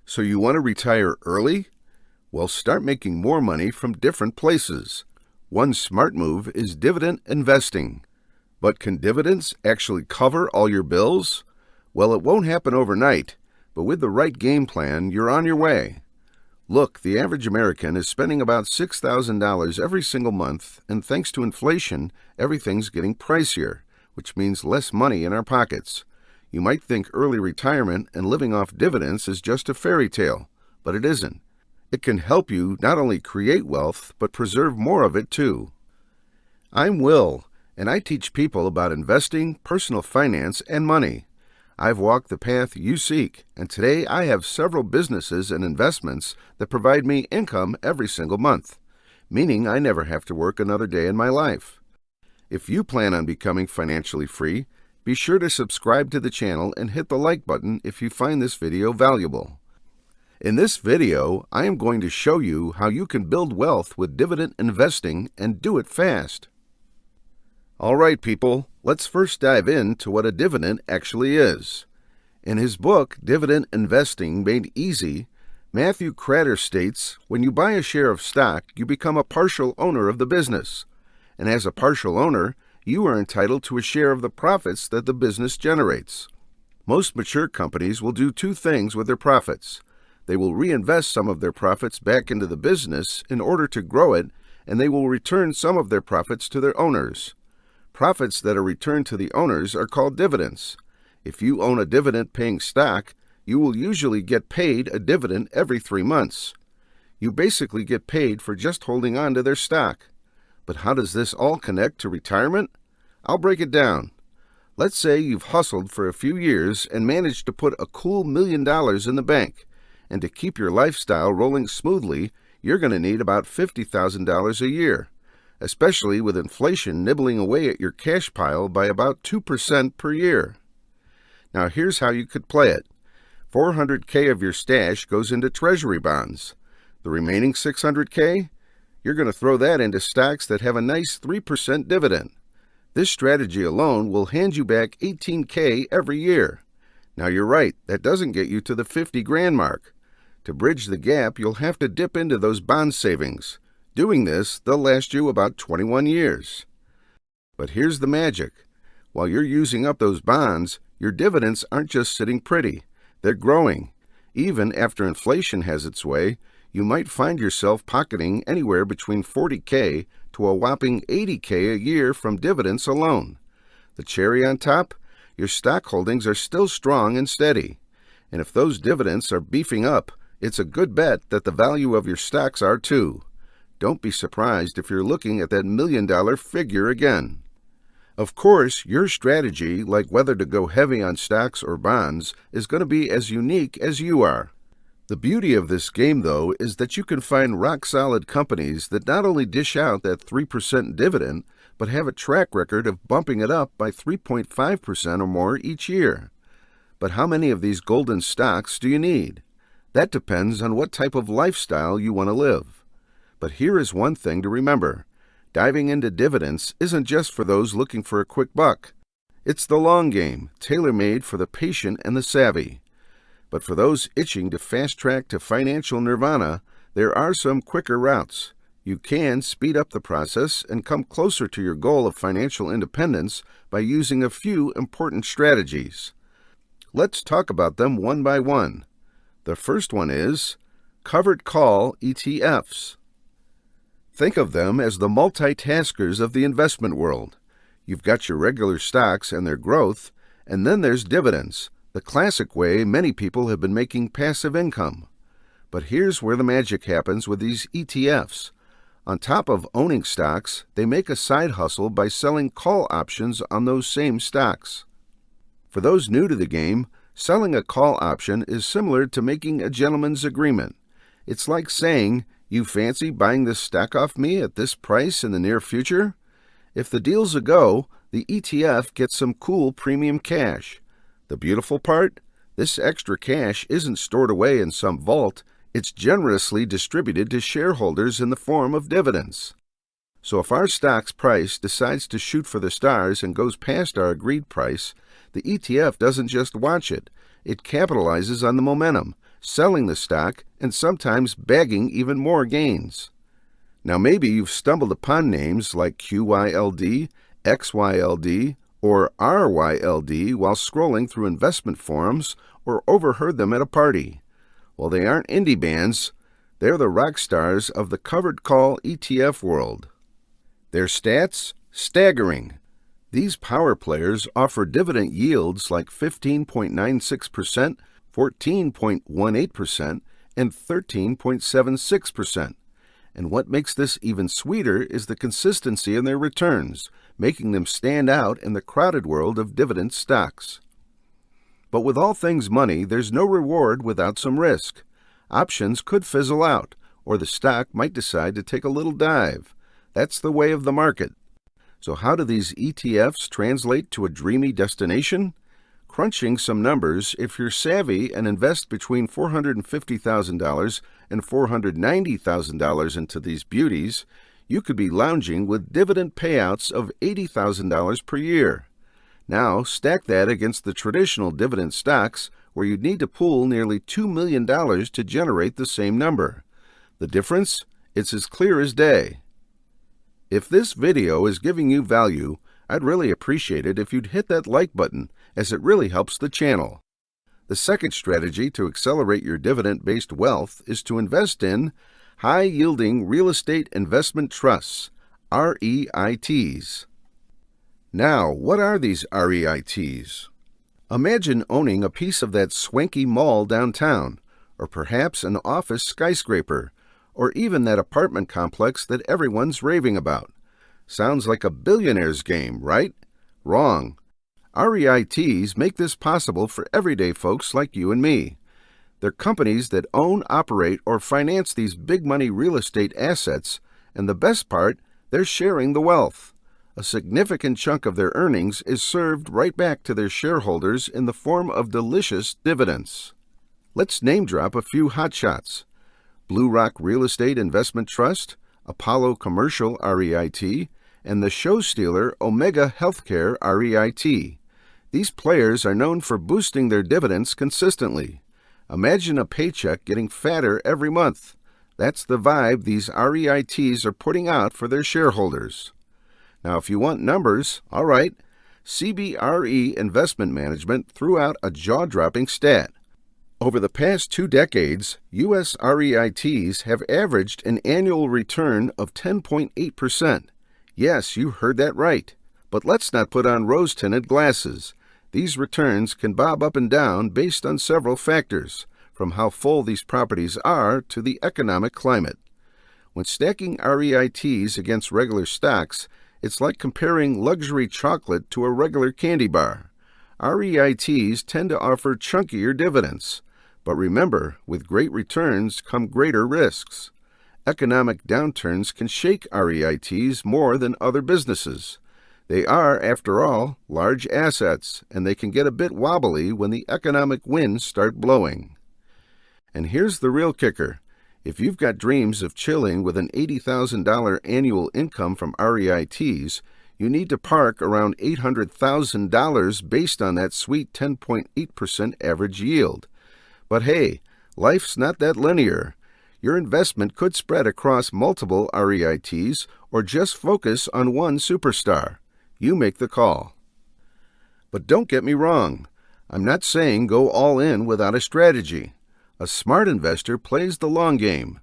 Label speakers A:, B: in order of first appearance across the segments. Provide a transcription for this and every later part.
A: So you want to retire early? Well, start making more money from different places. One smart move is dividend investing. But can dividends actually cover all your bills? Well, it won't happen overnight, but with the right game plan, you're on your way. Look, the average American is spending about $6,000 every single month, and thanks to inflation, everything's getting pricier, which means less money in our pockets. You might think early retirement and living off dividends is just a fairy tale, but it isn't. It can help you not only create wealth, but preserve more of it too. I'm Will, and I teach people about investing, personal finance, and money. I've walked the path you seek, and today I have several businesses and investments that provide me income every single month, meaning I never have to work another day in my life. If you plan on becoming financially free, be sure to subscribe to the channel and hit the like button if you find this video valuable. In this video, I am going to show you how you can build wealth with dividend investing and do it fast. All right, people, let's first dive into what a dividend actually is. In his book, Dividend Investing Made Easy, Matthew Kratter states, when you buy a share of stock, you become a partial owner of the business. And as a partial owner, you are entitled to a share of the profits that the business generates. Most mature companies will do two things with their profits. They will reinvest some of their profits back into the business in order to grow it, and they will return some of their profits to their owners. Profits that are returned to the owners are called dividends. If you own a dividend-paying stock, you will usually get paid a dividend every 3 months. You basically get paid for just holding on to their stock. But how does this all connect to retirement? I'll break it down. Let's say you've hustled for a few years and managed to put a cool $1 million in the bank. And to keep your lifestyle rolling smoothly, you're going to need about $50,000 a year, especially with inflation nibbling away at your cash pile by about 2% per year. Now here's how you could play it. $400K of your stash goes into treasury bonds. The remaining $600K? You're going to throw that into stocks that have a nice 3% dividend. This strategy alone will hand you back $18K every year. Now you're right, that doesn't get you to the 50 grand mark. To bridge the gap, you'll have to dip into those bond savings. Doing this, they'll last you about 21 years. But here's the magic. While you're using up those bonds, your dividends aren't just sitting pretty. They're growing. Even after inflation has its way, you might find yourself pocketing anywhere between $40K to a whopping $80K a year from dividends alone. The cherry on top? Your stock holdings are still strong and steady. And if those dividends are beefing up, it's a good bet that the value of your stocks are too. Don't be surprised if you're looking at that $1 million figure again. Of course, your strategy, like whether to go heavy on stocks or bonds, is going to be as unique as you are. The beauty of this game, though, is that you can find rock-solid companies that not only dish out that 3% dividend, but have a track record of bumping it up by 3.5% or more each year. But how many of these golden stocks do you need? That depends on what type of lifestyle you want to live. But here is one thing to remember. Diving into dividends isn't just for those looking for a quick buck. It's the long game, tailor-made for the patient and the savvy. But for those itching to fast-track to financial nirvana, there are some quicker routes. You can speed up the process and come closer to your goal of financial independence by using a few important strategies. Let's talk about them one by one. The first one is covered call ETFs. Think of them as the multitaskers of the investment world. You've got your regular stocks and their growth, and then there's dividends, the classic way many people have been making passive income. But here's where the magic happens with these ETFs. On top of owning stocks, they make a side hustle by selling call options on those same stocks. For those new to the game, selling a call option is similar to making a gentleman's agreement. It's like saying, "You fancy buying this stock off me at this price in the near future?" If the deal's a go, the ETF gets some cool premium cash. The beautiful part? This extra cash isn't stored away in some vault. It's generously distributed to shareholders in the form of dividends. So if our stock's price decides to shoot for the stars and goes past our agreed price, the ETF doesn't just watch it. It capitalizes on the momentum, selling the stock, and sometimes bagging even more gains. Now maybe you've stumbled upon names like QYLD, XYLD, or RYLD while scrolling through investment forums or overheard them at a party. Well, they aren't indie bands. They're the rock stars of the covered call ETF world. Their stats? Staggering. These power players offer dividend yields like 15.96%, 14.18%, and 13.76%. And what makes this even sweeter is the consistency in their returns, making them stand out in the crowded world of dividend stocks. But with all things money, there's no reward without some risk. Options could fizzle out, or the stock might decide to take a little dive. That's the way of the market. So how do these ETFs translate to a dreamy destination? Crunching some numbers, if you're savvy and invest between $450,000 and $490,000 into these beauties, you could be lounging with dividend payouts of $80,000 per year. Now, stack that against the traditional dividend stocks, where you'd need to pool nearly $2 million to generate the same number. The difference? It's as clear as day. If this video is giving you value, I'd really appreciate it if you'd hit that like button, as it really helps the channel. The second strategy to accelerate your dividend-based wealth is to invest in high-yielding real estate investment trusts, REITs. Now, what are these REITs? Imagine owning a piece of that swanky mall downtown, or perhaps an office skyscraper, or even that apartment complex that everyone's raving about. Sounds like a billionaire's game, right? Wrong. REITs make this possible for everyday folks like you and me. They're companies that own, operate, or finance these big-money real estate assets, and the best part, they're sharing the wealth. A significant chunk of their earnings is served right back to their shareholders in the form of delicious dividends. Let's name-drop a few hotshots. Blue Rock Real Estate Investment Trust, Apollo Commercial REIT, and the show stealer Omega Healthcare REIT. These players are known for boosting their dividends consistently. Imagine a paycheck getting fatter every month. That's the vibe these REITs are putting out for their shareholders. Now, if you want numbers, all right, CBRE Investment Management threw out a jaw-dropping stat. Over the past 2 decades, U.S. REITs have averaged an annual return of 10.8%. Yes, you heard that right. But let's not put on rose-tinted glasses. These returns can bob up and down based on several factors, from how full these properties are to the economic climate. When stacking REITs against regular stocks, it's like comparing luxury chocolate to a regular candy bar. REITs tend to offer chunkier dividends. But remember, with great returns come greater risks. Economic downturns can shake REITs more than other businesses. They are, after all, large assets, and they can get a bit wobbly when the economic winds start blowing. And here's the real kicker. If you've got dreams of chilling with an $80,000 annual income from REITs, you need to park around $800,000 based on that sweet 10.8% average yield. But hey, life's not that linear. Your investment could spread across multiple REITs or just focus on one superstar. You make the call. But don't get me wrong. I'm not saying go all in without a strategy. A smart investor plays the long game.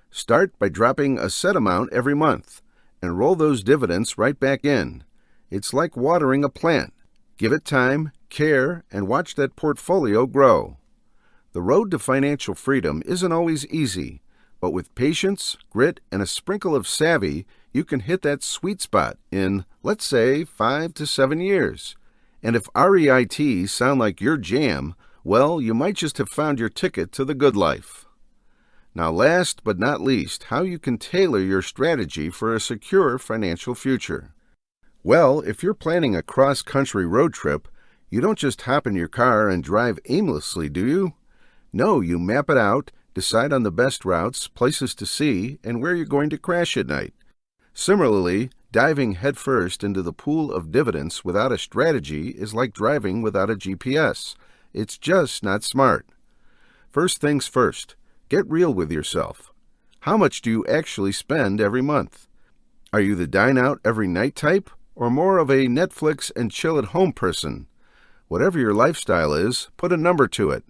A: Start by dropping a set amount every month and roll those dividends right back in. It's like watering a plant. Give it time, care, and watch that portfolio grow. The road to financial freedom isn't always easy, but with patience, grit, and a sprinkle of savvy, you can hit that sweet spot in, let's say, 5 to 7 years. And if REITs sound like your jam, well, you might just have found your ticket to the good life. Now, last but not least, how you can tailor your strategy for a secure financial future. Well, if you're planning a cross-country road trip, you don't just hop in your car and drive aimlessly, do you? No, you map it out, decide on the best routes, places to see, and where you're going to crash at night. Similarly, diving headfirst into the pool of dividends without a strategy is like driving without a GPS. It's just not smart. First things first, get real with yourself. How much do you actually spend every month? Are you the dine out every night type, or more of a Netflix and chill at home person? Whatever your lifestyle is, put a number to it.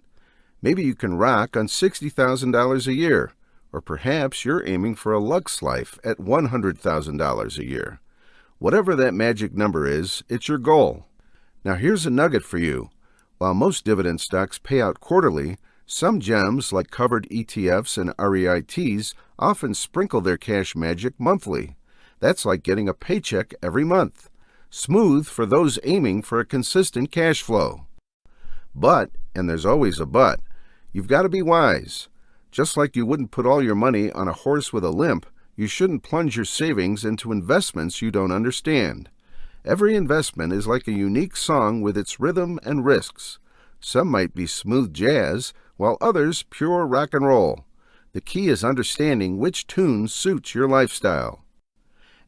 A: Maybe you can rock on $60,000 a year, or perhaps you're aiming for a Lux life at $100,000 a year. Whatever that magic number is, it's your goal. Now here's a nugget for you. While most dividend stocks pay out quarterly, some gems like covered ETFs and REITs often sprinkle their cash magic monthly. That's like getting a paycheck every month. Smooth for those aiming for a consistent cash flow. But, and there's always a but, you've got to be wise. Just like you wouldn't put all your money on a horse with a limp, you shouldn't plunge your savings into investments you don't understand. Every investment is like a unique song with its rhythm and risks. Some might be smooth jazz, while others pure rock and roll. The key is understanding which tune suits your lifestyle.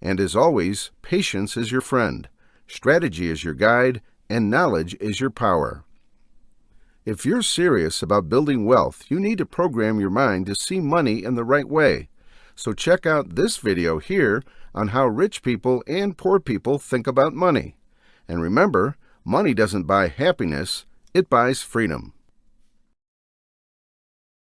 A: And as always, patience is your friend, strategy is your guide, and knowledge is your power. If you're serious about building wealth, you need to program your mind to see money in the right way. So check out this video here on how rich people and poor people think about money. And remember, money doesn't buy happiness, it buys freedom.